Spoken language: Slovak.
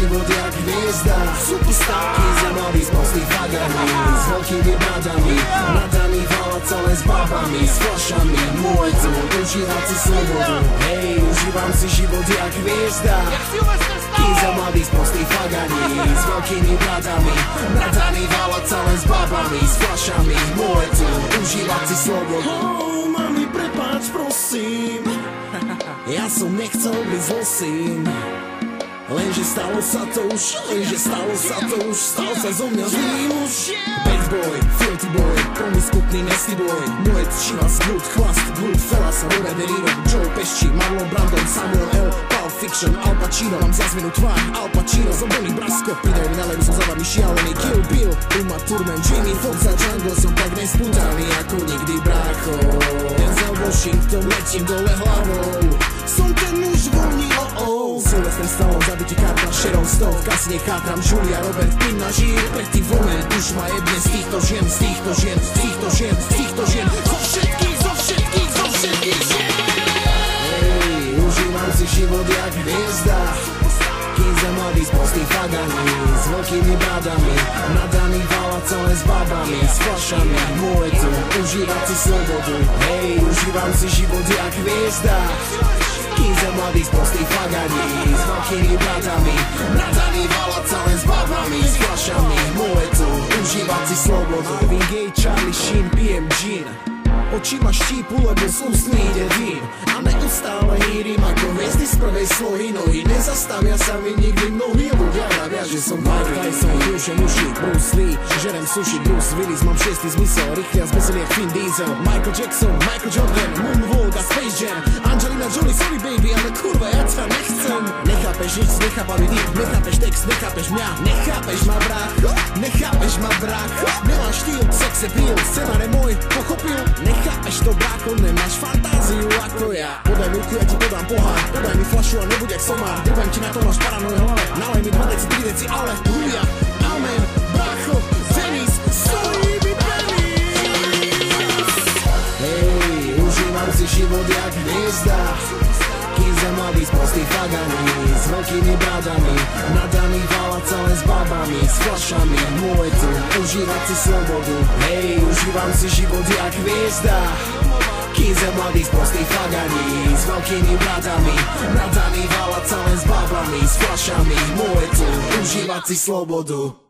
život jak hviezda. Kiza mladý z prostých vagami, s veľkými bradami, nadaný valať len s babami, s flašami. Môj tu, užívať si slobodu. Hej, užívam si život jak hviezda. Kiza mladý z prostých vagami, s veľkými bradami, nadaný valať len s babami, s flašami. Môj tu, užívať si slobodu. Mami, prepáč, prosím, ja som nechcel byť zlý syn. Lenže stalo sa to už, stal sa zo mňa zlý muž. Bad boy, filthy boy, promiskutný nasty boy. Moje Chivas, good chlast, good fellas, Robert De Niro, Joe Pesci, Marlon Brando, Samuel L. Pulp Fiction, Al Pacino, mám zazvenú tvár, Al Pacino, Zombony Brasco, pridajú mi na levu, som za vami šialený, Kill Bill, Uma Thurman, Jimmy Fox a Django, som tak nespútaný ako nikdy brácho. Denzel Washington, letím dole hlavou, som ten muž voľný, Sylvester Stallone, zabitý karta, Sharon Stone, v kasine chátram, Julia Robert, pin na žír, pretý moment, už ma jebne z týchto žien, z týchto žien, z týchto žien, z týchto žien, zo všetkých žien. Hej, užívam si život jak hviezda. Kiza mladý z prostých vagami, s veľkými bradami, nadaný valať len s babami, s flašami. Môj tu, užívať si slobodu. Hej, užívam si život jak hviezda. Kiza mladý z prostých vagani, s veľkými bradami, nadaný valať len s babami, s flašami. Môj tu, užívať si slobodu. Marvin Gaye, Charlie Sheen, pijem gin. Oči ma štípu, lebo z úst mi ide vín. A neustále hýrim ako hviezdy z prvej slohy. Nohy nezastavia sa mi nikdy mnohí ľudia vravia, že som Mike Tyson, Duše Mušík, Bruce Lee, žerem sushi, Bruce Willis, mám šiestý zmysel, rýchly a zbesilý jak Finn Diesel, Michael Jackson, Michael Jordan, Moonwalk a Space Jam, Angelina Jolie, sorry baby, ale kurva ja ťa nechcem. Nechápeš nič, nechápali ty, nechápeš text, nechápeš mňa, nechápeš ma brácho, nechápeš ma brácho. Nemám štýl, sex appeal, scenár je môj, pochopil. Nechápeš to brácho, nemáš fantáziu ako ja. Podaj ruku, ja ti podám pohár, podaj mi flašu a nebuď jak somár. Drvem ti na to, máš paranoje hlave, nalej mi 2 deci, 3 deci, ale hulia, amen, brácho, Denis, sorry mi penis. Hej, užívam si život jak hviezda. Kiza mladý z prostých vagani, s veľkými bradami, nadaný valať len s babami, s flašami. Môj tu, užívať si slobodu. Hej, užívam si život jak hviezda. Kiza mladý z prostých vagani, s veľkými bradami, nadaný valať len s babami, s flašami. Môj tu, užívať si slobodu.